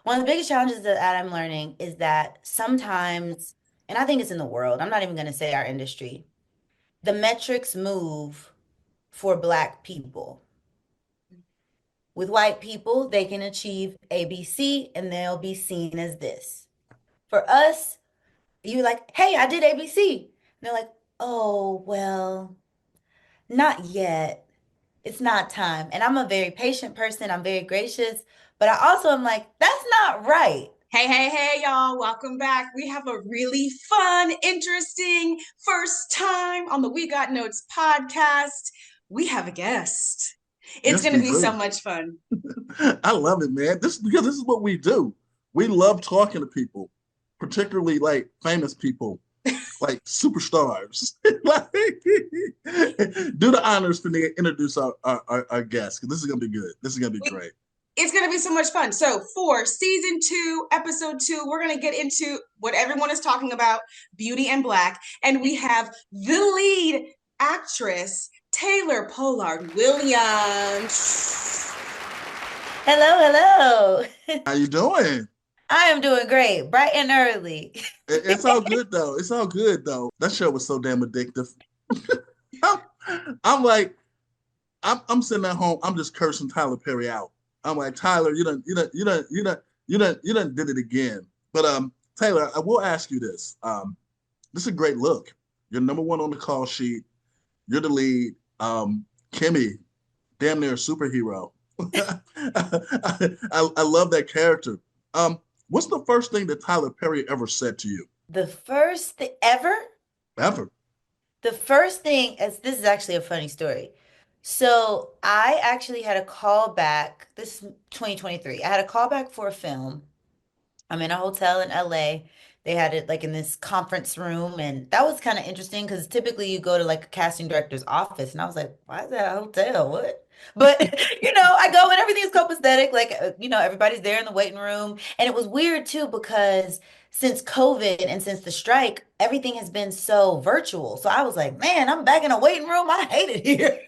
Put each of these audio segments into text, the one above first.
One of the biggest challenges that I'm learning is that sometimes, and I think it's in the world, I'm not even going to say our industry, the metrics move for Black people. With white people, they can achieve ABC and they'll be seen as this. For us, you're like, hey, I did ABC. And they're like, oh, well, not yet. It's not time. And I'm a very patient person. I'm very gracious, but I also am like, that's not right. Hey, y'all. Welcome back. We have a really fun, interesting first time on the We Got Notes podcast. We have a guest. It's Yes, going to we be so do. much fun. I love it, man. This because this is what we do. We love talking to people, particularly like famous people, like superstars. Like, do the honors for me introduce our guest because this is gonna be good. This is gonna be great. It's going to be so much fun. So, for season 2, episode 2, we're going to get into what everyone is talking about, Beauty and Black. And we have the lead actress, Taylor Pollard Williams. Hello, hello. How you doing? I am doing great, bright and early. It's all good though. It's all good though. That show was so damn addictive. I'm, I'm like, I'm sitting at home. I'm just cursing Tyler Perry out. I'm like, Tyler, you done did it again. But Taylor, I will ask you this. This is a great look. You're number one on the call sheet. You're the lead. Kimmy, damn near a superhero. I love that character. What's the first thing that Tyler Perry ever said to you? The first thing ever, Ever? the first thing is this is actually a funny story. So I actually had a call back. This is 2023. I had a call back for a film. I'm in a hotel in LA. They had it like in this conference room, and that was kind of interesting because typically you go to like a casting director's office, and I was like, "Why is that a hotel? What?" But I go and everything's copacetic. Like, everybody's there in the waiting room, and it was weird too because since COVID and since the strike, everything has been so virtual. So I was like, "Man, I'm back in a waiting room. I hate it here."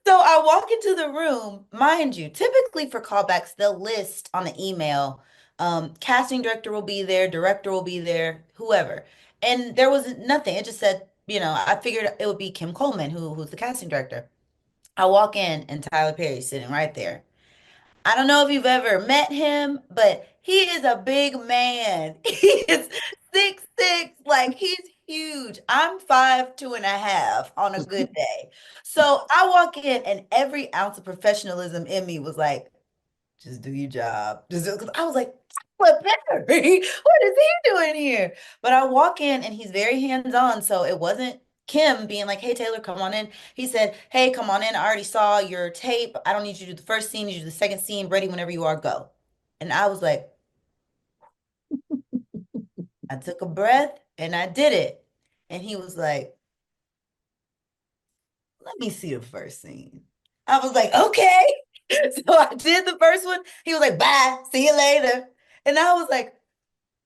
So I walk into the room, mind you, typically for callbacks, they'll list on the email, casting director will be there, director will be there, whoever. And there was nothing. It just said, I figured it would be Kim Coleman, who's the casting director. I walk in and Tyler Perry's sitting right there. I don't know if you've ever met him, but he is a big man. He is 6'6", like he's huge. I'm 5'2.5" on a good day. So I walk in and every ounce of professionalism in me was like, just do your job. I was like, what Perry? What is he doing here? But I walk in and he's very hands-on. So it wasn't Kim being like, hey, Taylor, come on in. He said, hey, come on in. I already saw your tape. I don't need you to do the first scene. You do the second scene. Ready whenever you are, go. And I was like, I took a breath and I did it. And he was like, let me see the first scene. I was like, okay. So I did the first one. He was like, bye, see you later. And I was like,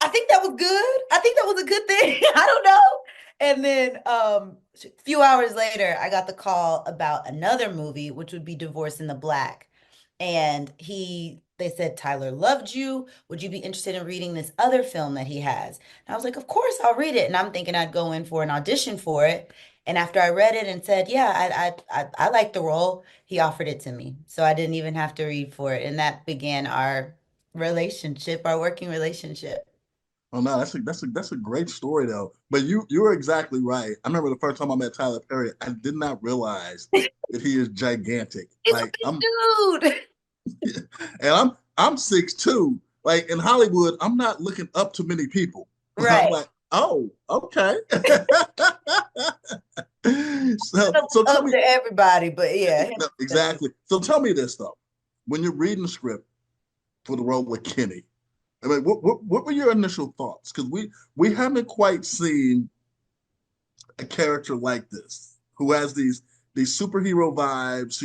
I think that was good. I think that was a good thing. I don't know. And then a few hours later, I got the call about another movie, which would be Divorce in the Black. And they said, Tyler loved you. Would you be interested in reading this other film that he has? And I was like, of course, I'll read it. And I'm thinking I'd go in for an audition for it. And after I read it and said, yeah, I like the role, he offered it to me. So I didn't even have to read for it. And that began our relationship, our working relationship. Oh no, that's a great story though. But you were exactly right. I remember the first time I met Tyler Perry, I did not realize that he is gigantic. He's a Like I'm big dude. and I'm 6'2". Like in Hollywood, I'm not looking up to many people. I'm Right. like, oh, okay. So tell Up me to everybody, but yeah. no, exactly. So tell me this though. When you're reading the script for the role of Kenny, I mean, what were your initial thoughts? Because we haven't quite seen a character like this who has these superhero vibes.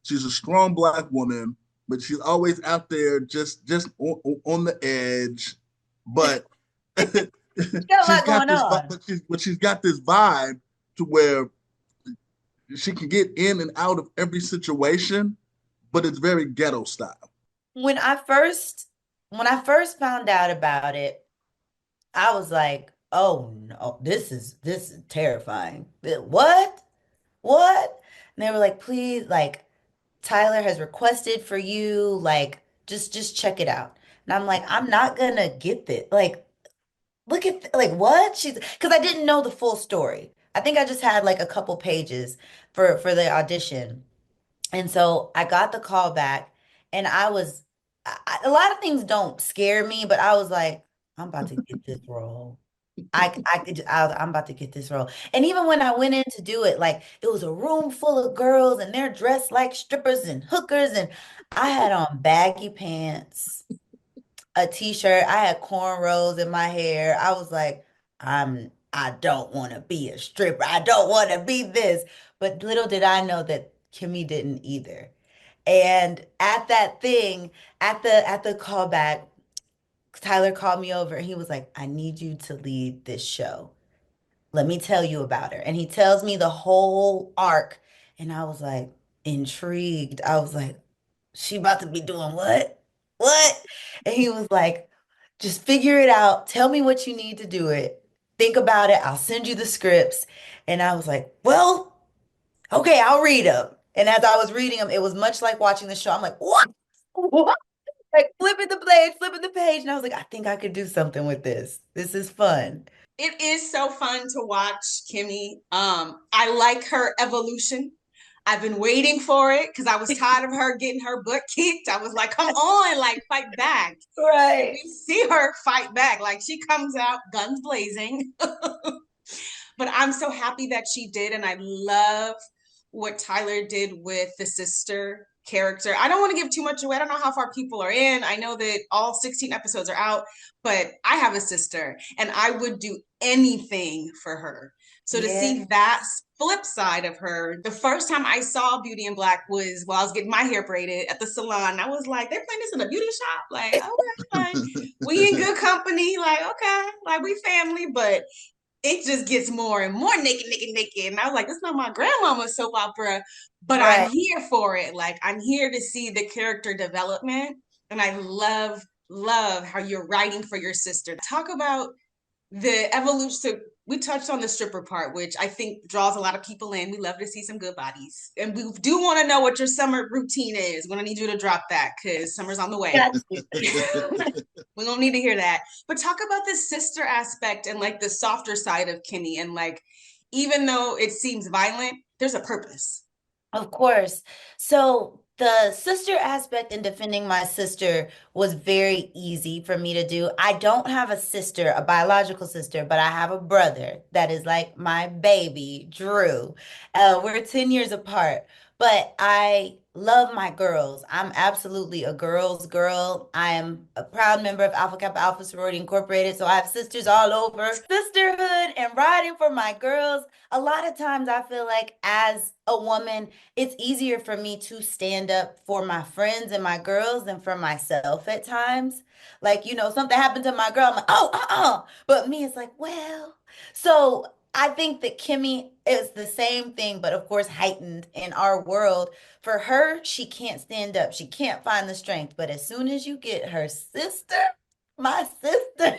She's a strong Black woman, but she's always out there just on the edge. But Got a she's lot got going this on. but she's got this vibe to where she can get in and out of every situation, but it's very ghetto style. When I first when I first found out about it, I was like, oh no, this is terrifying. What? What? And they were like, please, like Tyler has requested for you, like just check it out. And I'm like, I'm not gonna get this. Like, look at like what? She's because I didn't know the full story. I think I just had like a couple pages for the audition. And so I got the call back and a lot of things don't scare me, but I was like, I'm about to get this role. I'm about to get this role. And even when I went in to do it, like it was a room full of girls and they're dressed like strippers and hookers. And I had on baggy pants, a t-shirt. I had cornrows in my hair. I was like, I don't want to be a stripper. I don't want to be this. But little did I know that Kimmy didn't either. And at that thing, at the callback, Tyler called me over and he was like, I need you to lead this show. Let me tell you about her. And he tells me the whole arc. And I was like, intrigued. I was like, she about to be doing what? What? And he was like, just figure it out. Tell me what you need to do it. Think about it. I'll send you the scripts. And I was like, well, okay, I'll read them. And as I was reading them, it was much like watching the show. I'm like, what? What? Like flipping the page. And I was like, I think I could do something with this. This is fun. It is so fun to watch Kimmy. I like her evolution. I've been waiting for it because I was tired of her getting her butt kicked. I was like, come on, like fight back. And Right. we see her fight back. Like she comes out guns blazing. But I'm so happy that she did. And I love what Tyler did with the sister character. I don't want to give too much away. I don't know how far people are in. I know that all 16 episodes are out, but I have a sister and I would do anything for her. So to Yeah. see that flip side of her, the first time I saw Beauty in Black was while I was getting my hair braided at the salon. I was like, they're playing this in a beauty shop? Like, okay, like we in good company, like, okay, like we family, but it just gets more and more naked, naked, naked. And I was like, this is not my grandmama's soap opera, but I'm Right. here for it. Like, I'm here to see the character development. And I love, love how you're writing for your sister. Talk about the evolution. So we touched on the stripper part, which I think draws a lot of people in. We love to see some good bodies. And we do want to know what your summer routine is. We're going to need you to drop that because summer's on the way. Got you. We don't need to hear that. But talk about the sister aspect and like the softer side of Kimmy. And like, even though it seems violent, there's a purpose. Of course. So the sister aspect in defending my sister was very easy for me to do. I don't have a sister, a biological sister, but I have a brother that is like my baby, Drew. We're 10 years apart, but I love my girls. I'm absolutely a girl's girl. I am a proud member of Alpha Kappa Alpha Sorority Incorporated, so I have sisters all over. Sisterhood and riding for my girls. A lot of times I feel like as a woman, it's easier for me to stand up for my friends and my girls than for myself at times. Like, something happened to my girl, I'm like, oh, But me, it's like, well. So I think that Kimmy is the same thing, but of course, heightened in our world. For her, she can't stand up. She can't find the strength. But as soon as you get her sister, my sister,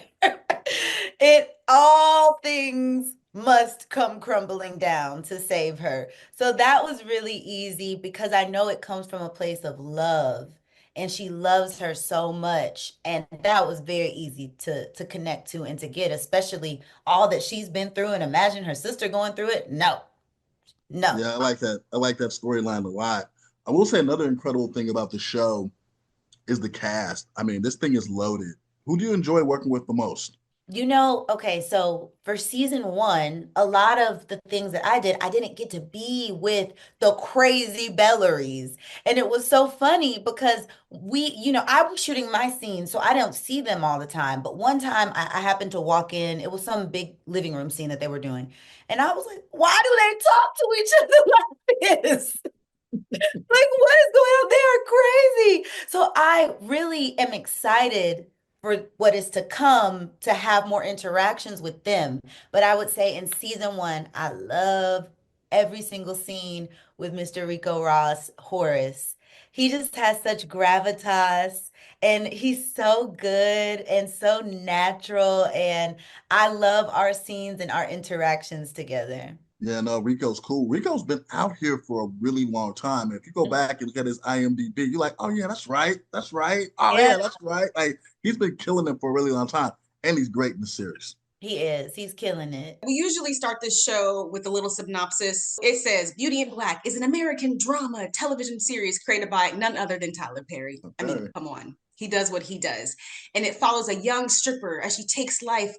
all things must come crumbling down to save her. So that was really easy because I know it comes from a place of love and she loves her so much. And that was very easy to connect to and to get, especially all that she's been through. And imagine her sister going through it. No, no. Yeah, I like that. I like that storyline a lot. I will say another incredible thing about the show is the cast. I mean, this thing is loaded. Who do you enjoy working with the most? Okay, so for season one, a lot of the things that I did, I didn't get to be with the crazy Belleries. And it was so funny because I was shooting my scene, so I don't see them all the time. But one time I happened to walk in, it was some big living room scene that they were doing. And I was like, why do they talk to each other like this? Like, what is going on? They are crazy. So I really am excited for what is to come to have more interactions with them. But I would say in season one, I love every single scene with Mr. Ricco Ross, Horace. He just has such gravitas. And he's so good and so natural. And I love our scenes and our interactions together. Yeah, no, Rico's cool. Rico's been out here for a really long time. If you go back and look at his IMDb, you're like, oh yeah, that's right, that's right. Oh Yeah, yeah, that's right. Like he's been killing it for a really long time, and he's great in the series. he is. He's killing it. We usually start this show with a little synopsis. It says Beauty in Black is an American drama television series created by none other than Tyler Perry. I mean, Okay. come on. He does what he does. And it follows a young stripper as she takes life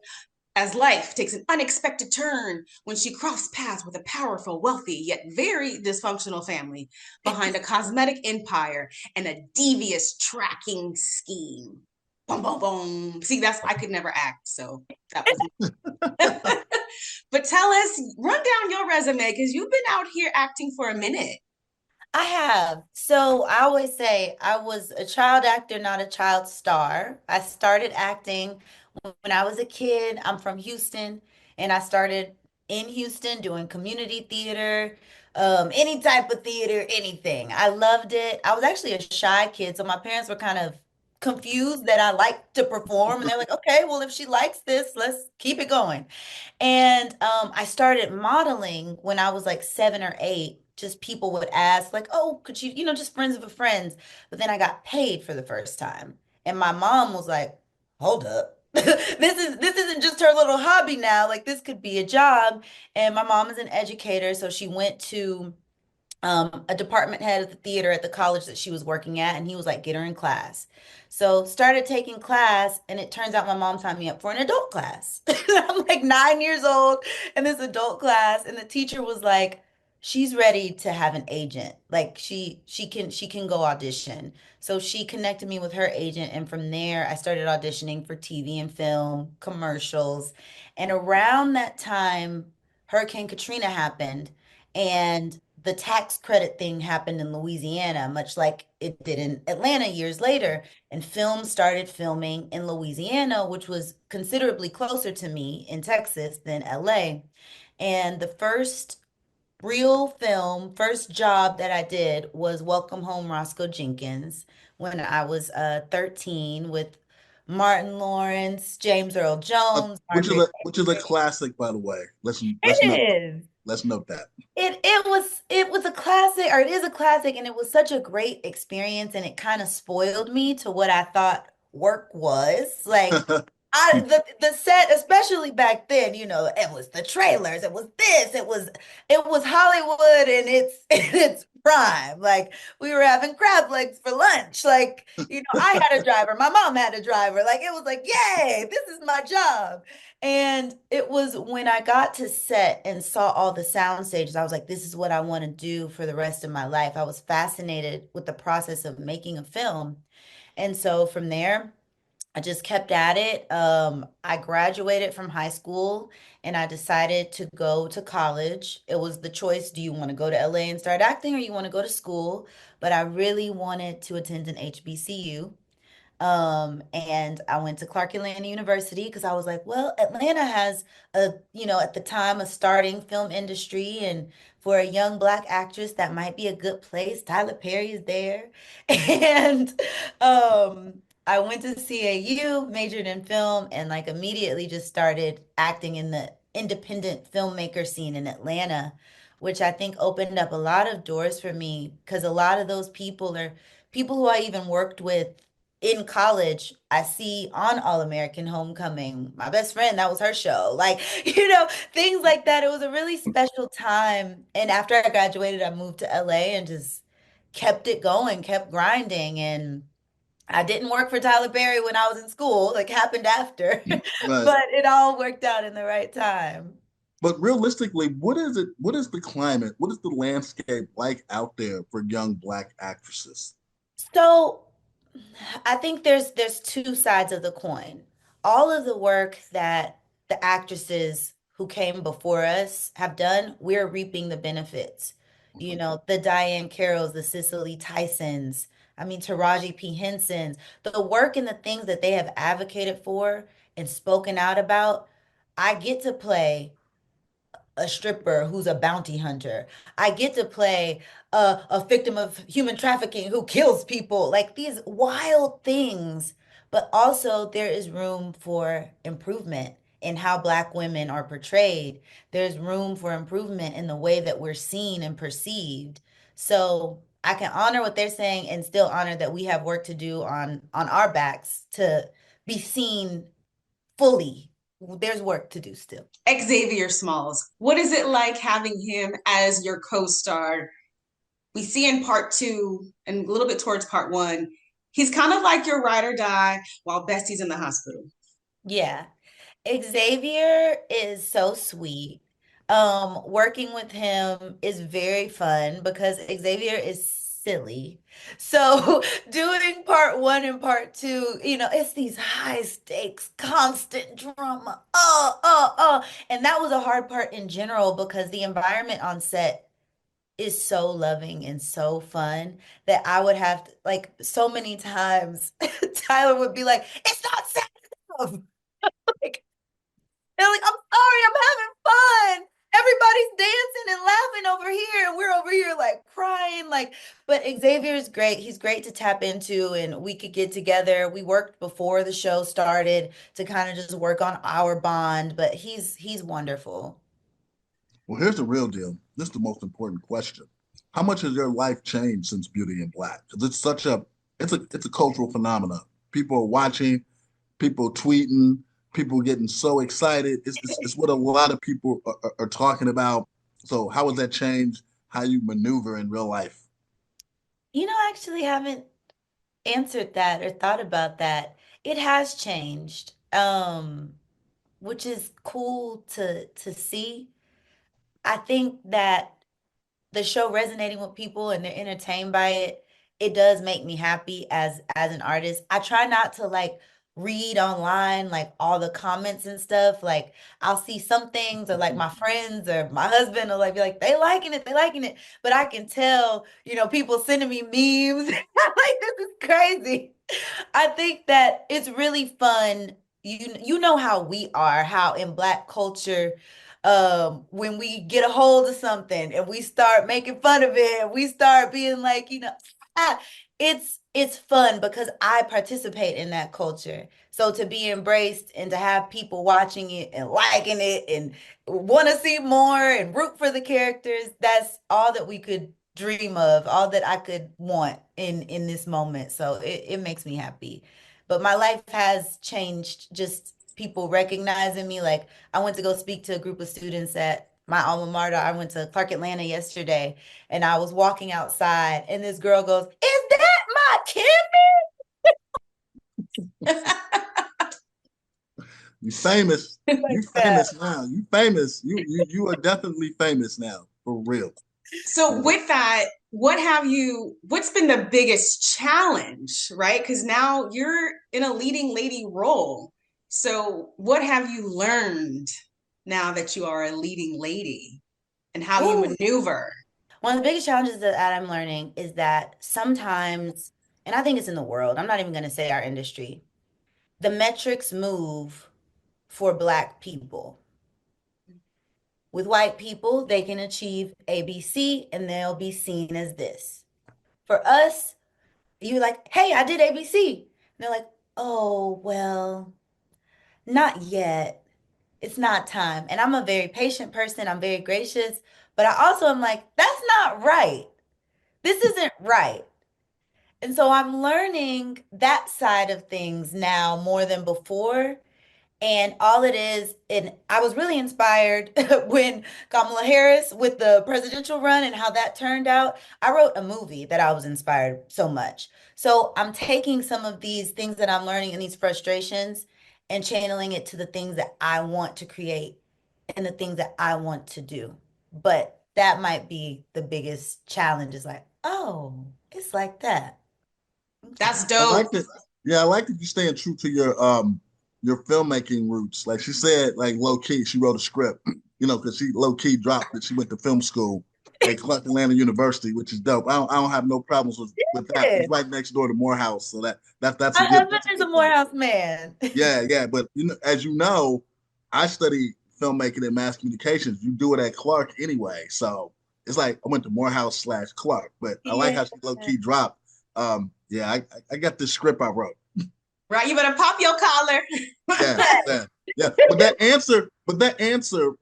as life takes an unexpected turn when she crosses paths with a powerful, wealthy, yet very dysfunctional family behind a cosmetic empire and a devious tracking scheme. Boom, boom, boom. See, that's I could never act, so that was. But tell us, run down your resume because you've been out here acting for a minute. I have. So I always say I was a child actor, not a child star. I started acting when I was a kid. I'm from Houston, and I started in Houston doing community theater, any type of theater, anything. I loved it. I was actually a shy kid, so my parents were kind of confused that I liked to perform, and they're like, "Okay, well, if she likes this, let's keep it going." And I started modeling when I was like 7 or 8. Just people would ask, like, "Oh, could you, just friends of a friends." But then I got paid for the first time. And my mom was like, "Hold up. This isn't just her little hobby now. Like this could be a job." And my mom is an educator, so she went to a department head of the theater at the college that she was working at, and he was like, "Get her in class." So started taking class, and it turns out my mom signed me up for an adult class. I'm like 9 years old in this adult class, and the teacher was like, "She's ready to have an agent. Like she can go audition." So she connected me with her agent, and from there I started auditioning for TV and film, commercials. And around that time, Hurricane Katrina happened, and the tax credit thing happened in Louisiana, much like it did in Atlanta years later. And film started filming in Louisiana, which was considerably closer to me in Texas than LA. And the first real film, first job that I did was Welcome Home Roscoe Jenkins when I was 13, with Martin Lawrence, James Earl Jones, Margaret. Which is a classic, by the way. It is. Let's note that. It was a classic, or it is a classic, and it was such a great experience, and it kind of spoiled me to what I thought work was. Like the set, especially back then, it was the trailers, it was this, it was Hollywood and it's in its prime. Like we were having crab legs for lunch. Like, I had a driver, my mom had a driver. Like it was like, yay, this is my job. And it was when I got to set and saw all the sound stages, I was like, this is what I want to do for the rest of my life. I was fascinated with the process of making a film. And so from there, I just kept at it. I graduated from high school and I decided to go to college. It was the choice, do you want to go to LA and start acting or you want to go to school? But I really wanted to attend an HBCU. And I went to Clark Atlanta University because I was like, well, Atlanta has at the time, a starting film industry, and for a young Black actress, that might be a good place. Tyler Perry is there. And I went to CAU, majored in film, and like immediately just started acting in the independent filmmaker scene in Atlanta, which I think opened up a lot of doors for me because a lot of those people are people who I even worked with in college. I see on All American Homecoming. My best friend, that was her show. Like, things like that. It was a really special time. And after I graduated, I moved to LA and just kept it going, kept grinding. And I didn't work for Tyler Perry when I was in school, like happened after, Right. but it all worked out in the right time. But realistically, what is it? What is the climate? What is the landscape like out there for young Black actresses? So I think there's two sides of the coin. All of the work that the actresses who came before us have done, we're reaping the benefits. The Diane Carrolls, the Cicely Tysons, I mean Taraji P. Henson's, the work and the things that they have advocated for and spoken out about. I get to play a stripper who's a bounty hunter. I get to play a victim of human trafficking who kills people, like these wild things. But also, there is room for improvement in how Black women are portrayed. There's room for improvement in the way that we're seen and perceived. So I can honor what they're saying and still honor that we have work to do on our backs to be seen fully. There's work to do still. Xavier Smalls, what is it like having him as your co-star? We see in part two and a little bit towards part one, he's kind of like your ride or die while Bestie's in the hospital. Yeah. Xavier is so sweet. Working with him is very fun because Xavier is silly. So doing part one and part two, it's these high stakes, constant drama. And that was a hard part in general because the environment on set is so loving and so fun that I would have to, like, so many times Tyler would be like, it's not sad enough. Like, and I'm like, I'm sorry, I'm having fun. Everybody's dancing and laughing over here, and we're over here like crying. Like, but Xavier is great. He's great to tap into, and we could get together. We worked before the show started to kind of just work on our bond, but he's wonderful. Well, here's the real deal. This is the most important question. How much has your life changed since Beauty and Black? Because it's a cultural phenomenon. People are watching, people tweeting, people getting so excited. It's what a lot of people are talking about. So how has that changed how you maneuver in real life? I actually haven't answered that or thought about that. It has changed, which is cool to see. I think that the show resonating with people and they're entertained by it, it does make me happy as an artist. I try not to like read online like all the comments and stuff. Like I'll see some things or like my friends or my husband will like be like, they liking it. But I can tell, people sending me memes. Like this is crazy. I think that it's really fun. You know how we are, how in Black culture when we get a hold of something and we start making fun of it and we start being like, ah, it's fun because I participate in that culture. So to be embraced and to have people watching it and liking it and want to see more and root for the characters, that's all that we could dream of, all that I could want in this moment. So it makes me happy. But my life has changed, just people recognizing me. Like I went to go speak to a group of students at my alma mater. I went to Clark Atlanta yesterday and I was walking outside and this girl goes, is that my Kim? You famous. Like You that. famous now. You famous. You are definitely famous now. For real. So Yeah. with that, what's been the biggest challenge, right? Because now you're in a leading lady role. So what have you learned now that you are a leading lady and how you Ooh. maneuver? One of the biggest challenges that I'm learning is that sometimes, and I think it's in the world, I'm not even going to say our industry, the metrics move for Black people. With white people, they can achieve ABC and they'll be seen as this. For us, you're like, hey, I did ABC. And they're like, oh, well, not yet. It's not time. And I'm a very patient person. I'm very gracious. But I also am like, that's not right. This isn't right. And so I'm learning that side of things now more than before. And all it is, and I was really inspired when Kamala Harris with the presidential run and how that turned out. I wrote a movie that I was inspired so much. So I'm taking some of these things that I'm learning and these frustrations and channeling it to the things that I want to create and the things that I want to do. But that might be the biggest challenge is like, oh, it's like that. Okay. That's I dope. like that. Yeah, I like that you staying true to your filmmaking roots. Like she said, like low key, she wrote a script, because she low key dropped that she went to film school at Clark Atlanta University, which is dope. I don't have no problems with that. It's Yeah. right next door to Morehouse, so that's a My good husband that's a is a good thing. Morehouse man. Yeah, yeah. But as you know, I study filmmaking and mass communications. You do it at Clark anyway, so It's like I went to Morehouse/Clark, but I like Yeah. how she low key dropped. Yeah, I got this script I wrote. Right, you better pop your collar. Yeah, yeah, yeah. But that answer,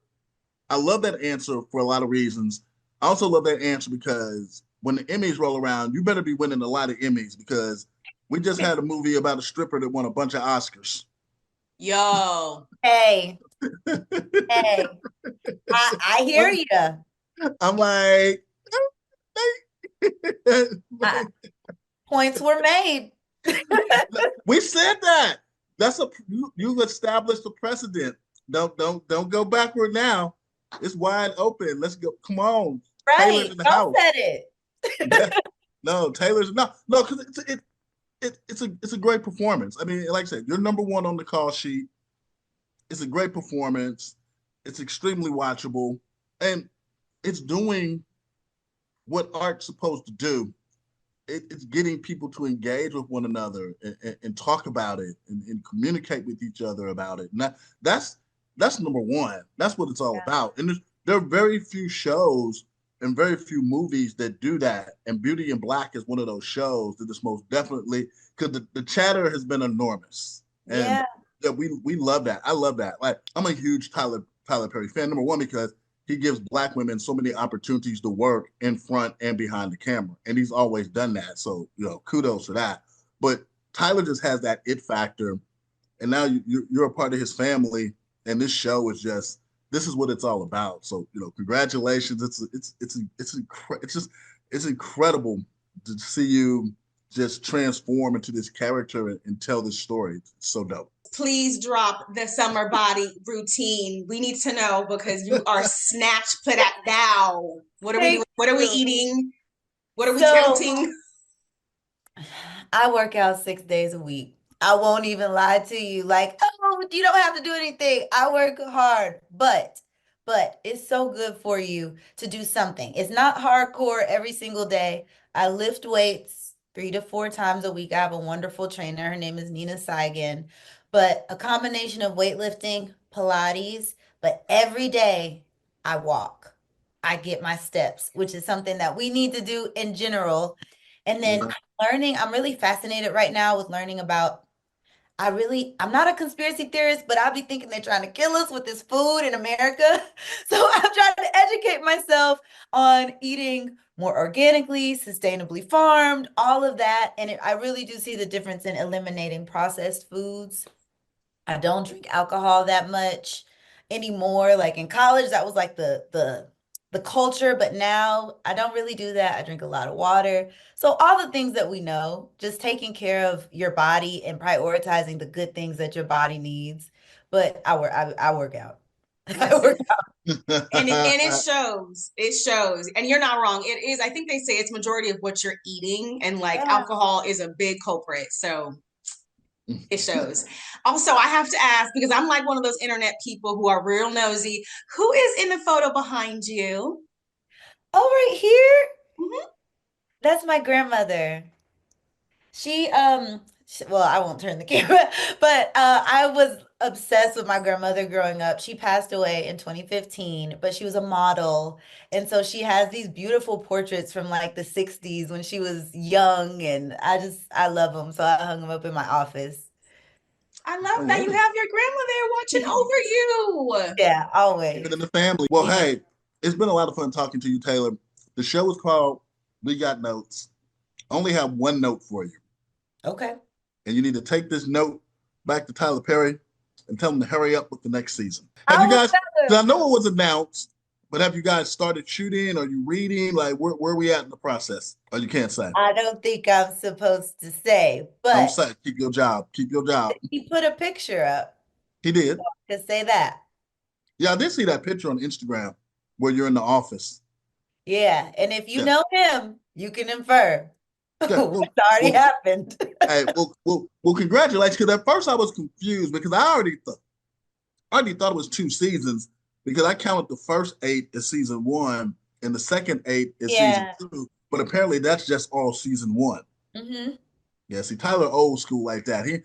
I love that answer for a lot of reasons. I also love that answer because when the Emmys roll around, you better be winning a lot of Emmys because we just had a movie about a stripper that won a bunch of Oscars. Yo. Hey, hey, I hear you. I'm like, Points were made. we said that. That's you've established a precedent. Don't go backward now. It's wide open. Let's go. Come on. Right. Taylor's in the Don't house. said it. Yeah. No, Taylor's no, because it's a great performance. I mean, like I said, you're number one on the call sheet. It's a great performance. It's extremely watchable, and it's doing what art's supposed to do. It's getting people to engage with one another and talk about it and communicate with each other about it. And that's number one. That's what it's all about. And there are very few shows and very few movies that do that. And Beauty and Black is one of those shows that is most definitely, because the chatter has been enormous. And yeah, we love that. I love that. Like, I'm a huge Tyler Perry fan. Number one, because he gives Black women so many opportunities to work in front and behind the camera. And he's always done that. So, kudos for that. But Tyler just has that it factor. And now you're a part of his family. And this show is just, this is what it's all about. So, congratulations. It's incredible to see you just transform into this character and tell this story. It's so dope. Please drop the summer body routine. We need to know because you are snatch put at now. What are we doing? What are we eating? What are we counting? I work out 6 days a week. I won't even lie to you. Like, oh, you don't have to do anything. I work hard, but it's so good for you to do something. It's not hardcore every single day. I lift weights 3 to 4 times a week. I have a wonderful trainer. Her name is Nina Saigan. But a combination of weightlifting, Pilates, but every day I walk. I get my steps, which is something that we need to do in general. And then I'm really fascinated right now with learning about, I'm not a conspiracy theorist, but I'll be thinking they're trying to kill us with this food in America. So I'm trying to educate myself on eating more organically, sustainably farmed, all of that. And I really do see the difference in eliminating processed foods. I don't drink alcohol that much anymore. Like in college, that was like the culture, but now I don't really do that. I drink a lot of water. So all the things that we know, just taking care of your body and prioritizing the good things that your body needs. But I work out. I work out. And it shows. It shows. And you're not wrong. It is. I think they say it's majority of what you're eating, and like alcohol is a big culprit. So it shows. Also, I have to ask, because I'm like one of those internet people who are real nosy. Who is in the photo behind you? Oh, right here? Mhm. That's my grandmother. Well, I won't turn the camera, but I was obsessed with my grandmother growing up. She passed away in 2015, but she was a model. And so she has these beautiful portraits from like the 60s when she was young, and I love them. So I hung them up in my office. I love that you have your grandma there watching over you. Yeah, Keep it always. in the family. Well, hey, it's been a lot of fun talking to you, Taylor. The show is called We Got Notes. I only have one note for you. Okay. And you need to take this note back to Tyler Perry and tell him to hurry up with the next season. Have I you will guys, tell I him. know it was announced, but have you guys started shooting? Are you reading? Like, where are we at in the process? Or you can't say. I don't think I'm supposed to say, I'm but saying, keep your job. Keep your job. he put a picture up He did. to say that. Yeah, I did see that picture on Instagram where you're in the office. Yeah, and if you Yeah. know him, you can infer Okay. what's already happened. Hey, well, congratulations. Because at first I was confused because I already thought it was 2 seasons because I counted the first 8 as season 1 and the second 8 as season Yeah. 2. But apparently that's just all season 1. Mm-hmm. Yeah, see, Tyler old school like that. He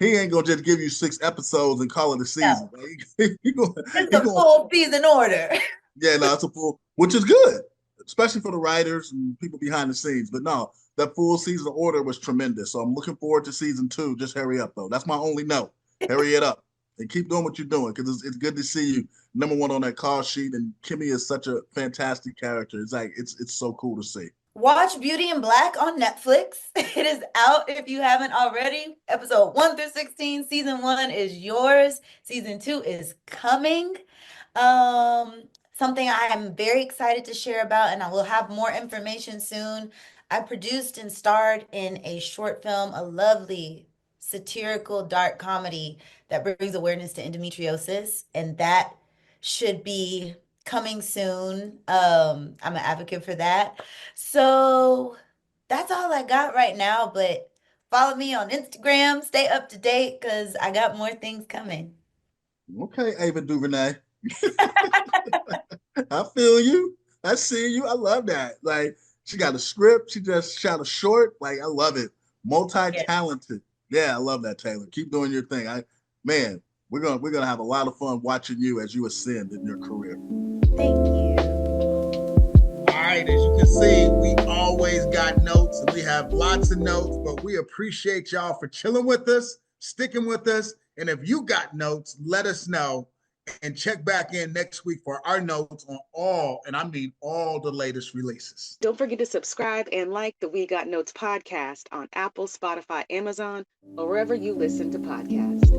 ain't gonna just give you 6 episodes and call it a season. No, He gonna, it's he a gonna full season order. Yeah, no, it's a full, which is good, especially for the writers and people behind the scenes. But no, that full season order was tremendous. So I'm looking forward to season 2. Just hurry up, though. That's my only note. Hurry it up and keep doing what you're doing because it's good to see you #1 on that call sheet. And Kimmy is such a fantastic character. It's like it's so cool to see. Watch Beauty and Black on Netflix. It is out if you haven't already. Episode 1 through 16. Season 1 is yours. Season 2 is coming. Something I am very excited to share about, and I will have more information soon. I produced and starred in a short film, a lovely satirical dark comedy that brings awareness to endometriosis, and that should be coming soon. I'm an advocate for that. So that's all I got right now, but follow me on Instagram, stay up to date because I got more things coming. Okay, Ava DuVernay. I feel you. I see you. I love that. Like she got a script. She just shot a short. Like I love it. Yeah, Multi-talented. Yeah, I love that, Taylor. Keep doing your thing. Man, we're gonna have a lot of fun watching you as you ascend in your career. thank you. All right, as you can see, we always got notes and we have lots of notes, but we appreciate y'all for chilling with us, sticking with us. And if you got notes, let us know and check back in next week for our notes on all, and I mean all the latest releases. Don't forget to subscribe and like the We Got Notes podcast on Apple, Spotify, Amazon, or wherever you listen to podcasts.